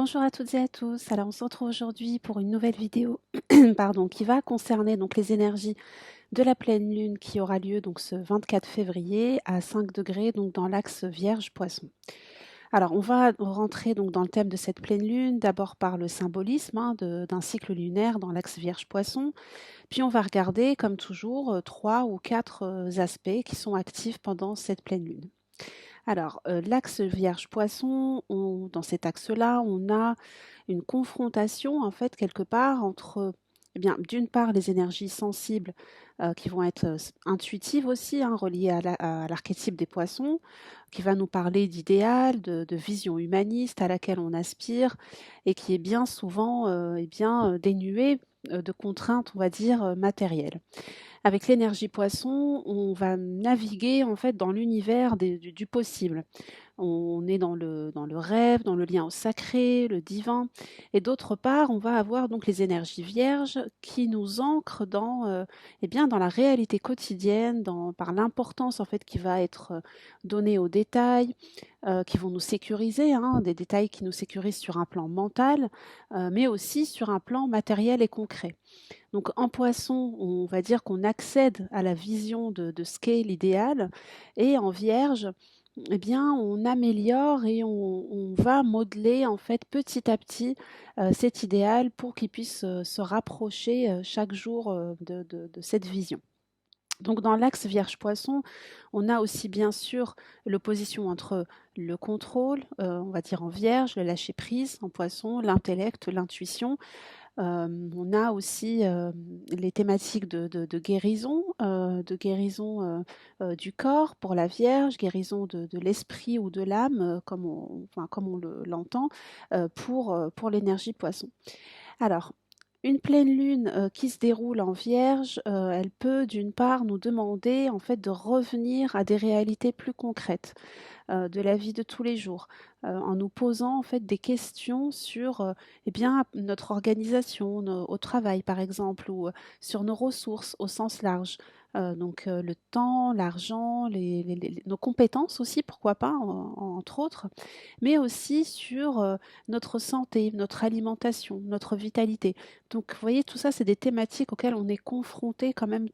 Bonjour à toutes et à tous. Alors, on se retrouve aujourd'hui pour une nouvelle vidéo, pardon, qui va concerner donc les énergies de la pleine lune qui aura lieu donc ce 24 février à 5 degrés donc dans l'axe Vierge-Poisson. Alors, on va rentrer donc dans le thème de cette pleine lune, d'abord par le symbolisme d'un cycle lunaire dans l'axe Vierge-Poisson, puis on va regarder, comme toujours, trois ou quatre aspects qui sont actifs pendant cette pleine lune. Alors, l'axe Vierge-Poisson, dans cet axe-là, on a une confrontation, en fait, quelque part entre, eh bien, d'une part, les énergies sensibles, qui vont être, intuitives aussi, hein, reliées à l'archétype des poissons, qui va nous parler d'idéal, de vision humaniste à laquelle on aspire et qui est bien souvent, dénuée, de contraintes, on va dire, matérielles. Avec l'énergie poisson, on va naviguer en fait dans l'univers du possible. On est dans le rêve, dans le lien au sacré, le divin. Et d'autre part, on va avoir donc les énergies vierges qui nous ancrent dans la réalité quotidienne, par l'importance en fait qui va être donnée aux détails, qui vont nous sécuriser, hein, des détails qui nous sécurisent sur un plan mental, mais aussi sur un plan matériel et concret. Donc en poisson, on va dire qu'on accède à la vision de ce qu'est l'idéal, et en vierge, eh bien, on améliore et on va modeler en fait petit à petit cet idéal pour qu'il puisse se rapprocher chaque jour de cette vision. Donc dans l'axe Vierge-Poisson, on a aussi bien sûr l'opposition entre le contrôle, on va dire en Vierge, le lâcher-prise en Poisson, l'intellect, l'intuition. On a aussi, les thématiques de guérison, du corps pour la Vierge, guérison de l'esprit ou de l'âme, comme on l'entend, pour l'énergie Poisson. Alors, une pleine lune, qui se déroule en Vierge, elle peut d'une part nous demander en fait de revenir à des réalités plus concrètes, de la vie de tous les jours, en nous posant en fait des questions sur, notre organisation, au travail par exemple, ou, sur nos ressources au sens large. Le temps, l'argent, nos compétences aussi, pourquoi pas, entre autres, mais aussi sur, notre santé, notre alimentation, notre vitalité. Donc vous voyez, tout ça, c'est des thématiques auxquelles on est confronté quand même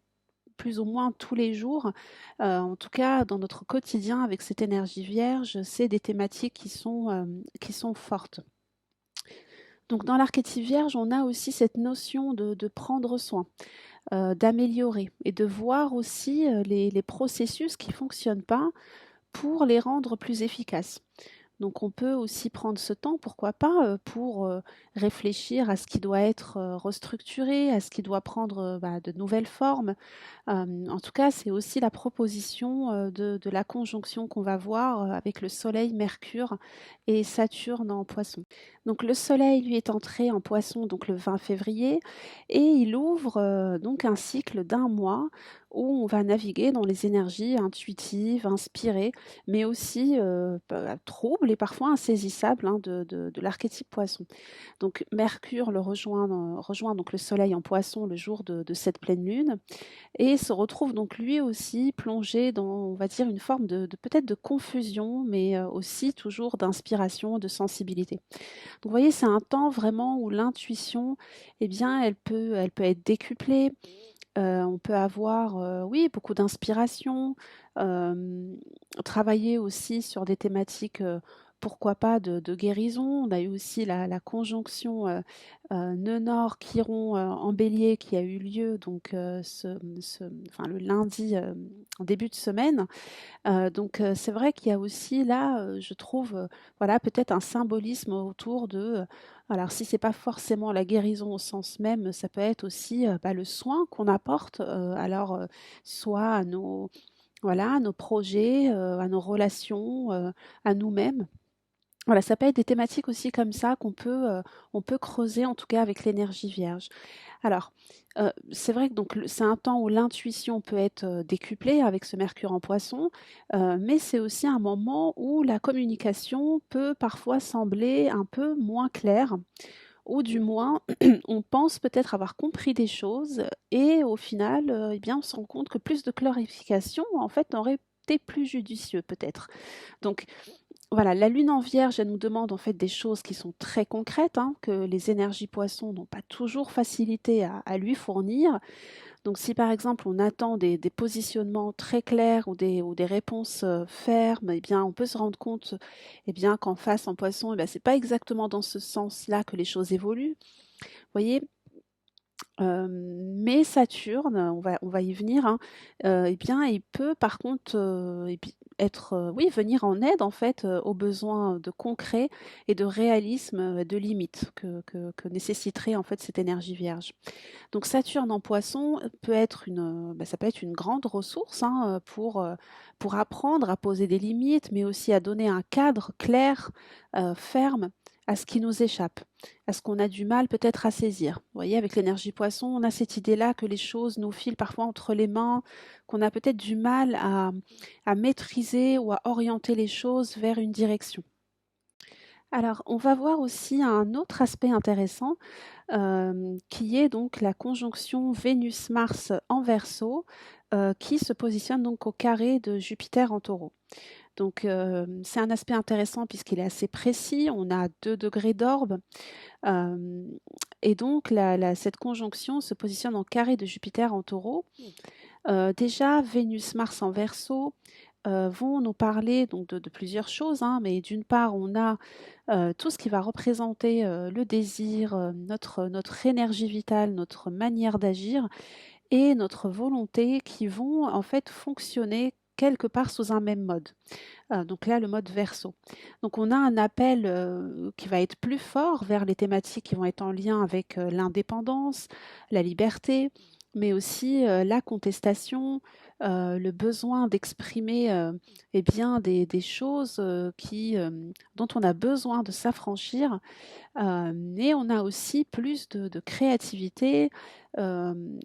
plus ou moins tous les jours. En tout cas, dans notre quotidien avec cette énergie vierge, c'est des thématiques qui sont fortes. Donc dans l'archétype vierge, on a aussi cette notion de prendre soin, d'améliorer et de voir aussi, les processus qui ne fonctionnent pas pour les rendre plus efficaces. Donc on peut aussi prendre ce temps, pourquoi pas, pour, réfléchir à ce qui doit être, restructuré, à ce qui doit prendre, de nouvelles formes. En tout cas, c'est aussi la proposition, de la conjonction qu'on va voir, avec le Soleil, Mercure et Saturne en Poisson. Donc le Soleil, lui, est entré en Poisson donc le 20 février, et il ouvre, donc un cycle d'un mois où on va naviguer dans les énergies intuitives, inspirées, mais aussi, troubles et parfois insaisissables, hein, de l'archétype Poisson. Donc Mercure rejoint donc le Soleil en Poisson le jour de cette pleine lune, et se retrouve donc lui aussi plongé dans, on va dire, une forme de peut-être de confusion, mais aussi toujours d'inspiration, de sensibilité. Donc vous voyez, c'est un temps vraiment où l'intuition, eh bien, elle peut être décuplée. On peut avoir, oui, beaucoup d'inspiration, travailler aussi sur des thématiques, pourquoi pas de guérison. On a eu aussi la conjonction, nœud nord-chiron, en bélier qui a eu lieu donc, le lundi, en début de semaine. C'est vrai qu'il y a aussi là, je trouve, voilà, peut-être un symbolisme autour alors si c'est pas forcément la guérison au sens même, ça peut être aussi, le soin qu'on apporte, soit à nos projets, à nos relations, à nous-mêmes. Voilà, ça peut être des thématiques aussi comme ça on peut creuser en tout cas avec l'énergie vierge. Alors, c'est vrai que donc c'est un temps où l'intuition peut être, décuplée avec ce Mercure en Poisson, mais c'est aussi un moment où la communication peut parfois sembler un peu moins claire, ou du moins on pense peut-être avoir compris des choses, et au final, on se rend compte que plus de clarification en fait aurait été plus judicieux peut-être. Donc Voilà, la lune en Vierge, elle nous demande en fait des choses qui sont très concrètes, hein, que les énergies Poissons n'ont pas toujours facilité à lui fournir. Donc si par exemple on attend des positionnements très clairs ou des réponses fermes, eh bien on peut se rendre compte eh bien, qu'en face en Poisson, eh bien, c'est pas exactement dans ce sens-là que les choses évoluent. Vous voyez, mais Saturne, on va y venir, hein, eh bien, il peut par contre, et puis être, oui, venir en aide en fait, aux besoins de concret et de réalisme, de limite que nécessiterait en fait cette énergie Vierge. Donc Saturne en Poisson peut être bah, ça peut être une grande ressource, hein, pour apprendre à poser des limites, mais aussi à donner un cadre clair, ferme à ce qui nous échappe, à ce qu'on a du mal peut-être à saisir. Vous voyez, avec l'énergie Poisson, on a cette idée-là que les choses nous filent parfois entre les mains, qu'on a peut-être du mal à maîtriser ou à orienter les choses vers une direction. Alors, on va voir aussi un autre aspect intéressant, qui est donc la conjonction Vénus-Mars en Verseau, qui se positionne donc au carré de Jupiter en Taureau. Donc, c'est un aspect intéressant puisqu'il est assez précis. On a 2 degrés d'orbe, hem et donc cette conjonction se positionne en carré de Jupiter en Taureau. Déjà Vénus-Mars en Verseau, vont nous parler donc de plusieurs choses, hein, mais d'une part, on a, tout ce qui va représenter, le désir, notre énergie vitale, notre manière d'agir et notre volonté qui vont en fait fonctionner quelque part sous un même mode. Donc là, le mode Verseau. Donc on a un appel, qui va être plus fort vers les thématiques qui vont être en lien avec, l'indépendance, la liberté, mais aussi, la contestation, le besoin d'exprimer, eh bien des choses, dont on a besoin de s'affranchir. Mais on a aussi plus de créativité,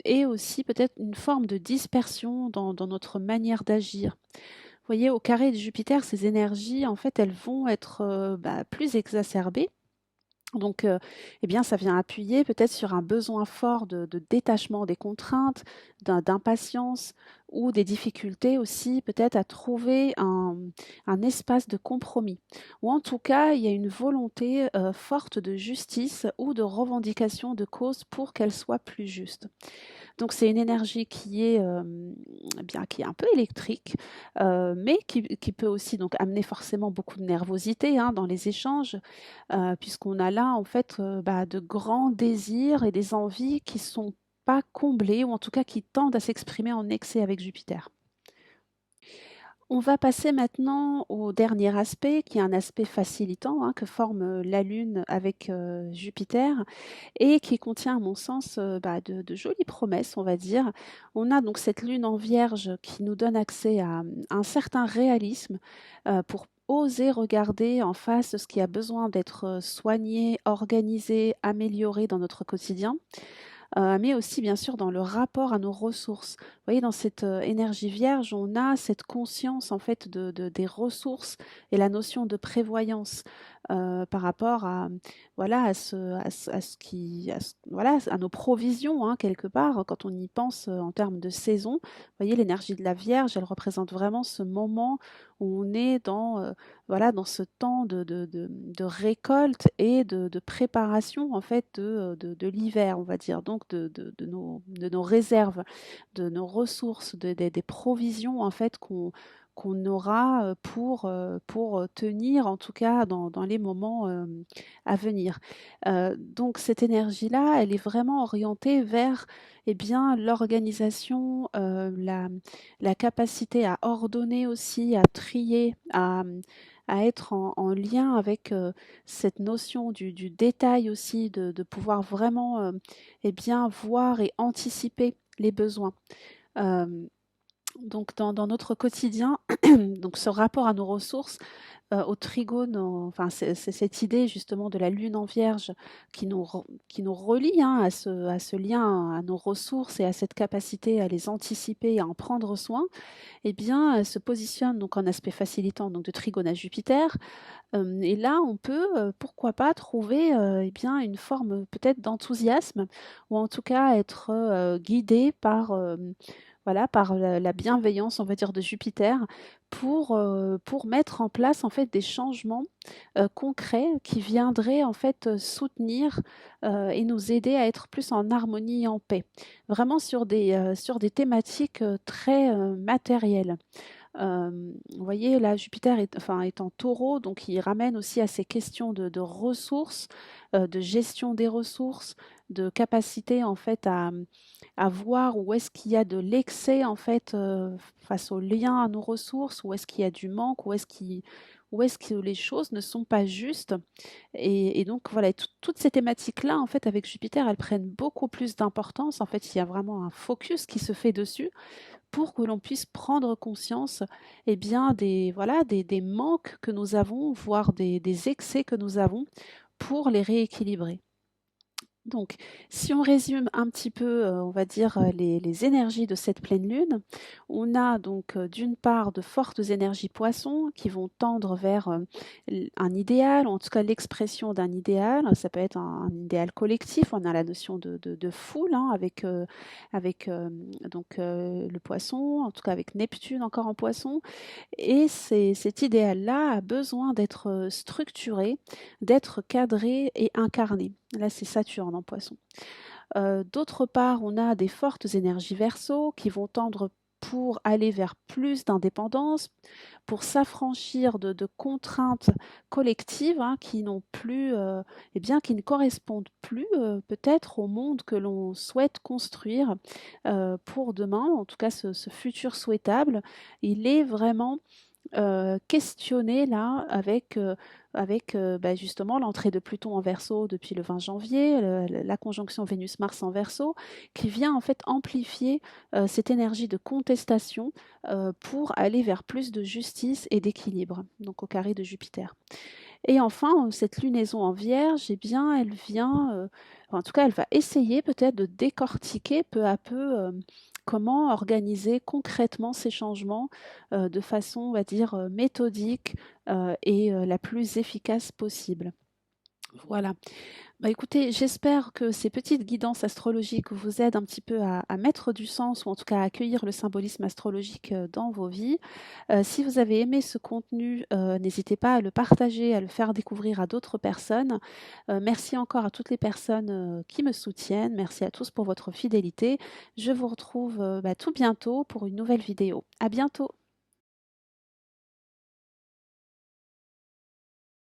et aussi peut-être une forme de dispersion dans notre manière d'agir. Vous voyez, au carré de Jupiter, ces énergies, en fait, elles vont être, bah, plus exacerbées. Donc, eh bien, ça vient appuyer peut-être sur un besoin fort de détachement des contraintes, d'impatience ou des difficultés aussi peut-être à trouver un espace de compromis. Ou en tout cas, il y a une volonté, forte de justice ou de revendication de cause pour qu'elle soit plus juste. Donc c'est une énergie qui est, bien, qui est un peu électrique, mais qui peut aussi donc amener forcément beaucoup de nervosité, hein, dans les échanges, puisqu'on a là en fait, bah, de grands désirs et des envies qui sont pas comblés ou en tout cas qui tendent à s'exprimer en excès avec Jupiter. On va passer maintenant au dernier aspect, qui est un aspect facilitant, hein, que forme, la Lune avec, Jupiter et qui contient à mon sens, bah, de jolies promesses, on va dire. On a donc cette Lune en Vierge qui nous donne accès à, un certain réalisme, pour oser regarder en face ce qui a besoin d'être, soigné, organisé, amélioré dans notre quotidien. Mais aussi bien sûr dans le rapport à nos ressources. Vous voyez, dans cette, énergie vierge, on a cette conscience en fait des ressources et la notion de prévoyance, par rapport à, voilà, à ce qui voilà, à nos provisions, hein, quelque part, quand on y pense, en termes de saison. Vous voyez, l'énergie de la Vierge, elle représente vraiment ce moment où on est dans, voilà, dans ce temps de récolte et de préparation en fait de l'hiver, on va dire, donc de nos réserves, de nos ressources, des provisions en fait qu'on aura, pour tenir en tout cas dans les moments, à venir. Donc cette énergie-là, elle est vraiment orientée vers, eh bien, l'organisation, la capacité à ordonner aussi, à trier, à être en lien avec, cette notion du détail aussi, de pouvoir vraiment, eh bien, voir et anticiper les besoins. Hem, donc dans notre quotidien, donc ce rapport à nos ressources, au trigone, enfin c'est cette idée justement de la lune en Vierge qui nous relie, hein, à ce lien, à nos ressources et à cette capacité à les anticiper et à en prendre soin. Eh bien, elle se positionne donc en aspect facilitant donc de Trigone à Jupiter, et là on peut, pourquoi pas trouver, eh bien une forme, peut-être d'enthousiasme ou en tout cas être, guidé par, voilà, par la bienveillance, on va dire, de Jupiter pour mettre en place, en fait, des changements, concrets qui viendraient, en fait, soutenir, et nous aider à être plus en harmonie et en paix. Vraiment sur des thématiques, très, matérielles. Vous voyez, là, Jupiter est en taureau, donc il ramène aussi à ces questions de ressources, de gestion des ressources, de capacité en fait à voir où est-ce qu'il y a de l'excès en fait face aux liens à nos ressources, où est-ce qu'il y a du manque, où est-ce que les choses ne sont pas justes. Et donc voilà, toutes ces thématiques-là, en fait, avec Jupiter, elles prennent beaucoup plus d'importance. En fait, il y a vraiment un focus qui se fait dessus pour que l'on puisse prendre conscience, eh bien, des manques que nous avons, voire des excès que nous avons pour les rééquilibrer. Donc, si on résume un petit peu, on va dire, les énergies de cette pleine lune, on a donc, d'une part, de fortes énergies poissons qui vont tendre vers, un idéal, ou en tout cas l'expression d'un idéal. Ça peut être un idéal collectif. On a la notion de foule, hein, le poisson, en tout cas avec Neptune encore en poisson. Et cet idéal-là a besoin d'être structuré, d'être cadré et incarné. Là, c'est Saturne en poisson. D'autre part, on a des fortes énergies verso qui vont tendre pour aller vers plus d'indépendance, pour s'affranchir de contraintes collectives, hein, qui n'ont plus, qui ne correspondent plus peut-être au monde que l'on souhaite construire pour demain, en tout cas ce futur souhaitable. Il est vraiment questionner là justement l'entrée de Pluton en Verseau depuis le 20 janvier, la conjonction Vénus-Mars en Verseau, qui vient en fait amplifier cette énergie de contestation pour aller vers plus de justice et d'équilibre, donc au carré de Jupiter. Et enfin, cette lunaison en Vierge, eh bien, elle vient, en tout cas, elle va essayer peut-être de décortiquer peu à peu comment organiser concrètement ces changements de façon, on va dire, méthodique et la plus efficace possible. Voilà. Bah, écoutez, j'espère que ces petites guidances astrologiques vous aident un petit peu à mettre du sens ou en tout cas à accueillir le symbolisme astrologique dans vos vies. Si vous avez aimé ce contenu, n'hésitez pas à le partager, à le faire découvrir à d'autres personnes. Merci encore à toutes les personnes qui me soutiennent. Merci à tous pour votre fidélité. Je vous retrouve tout bientôt pour une nouvelle vidéo. À bientôt.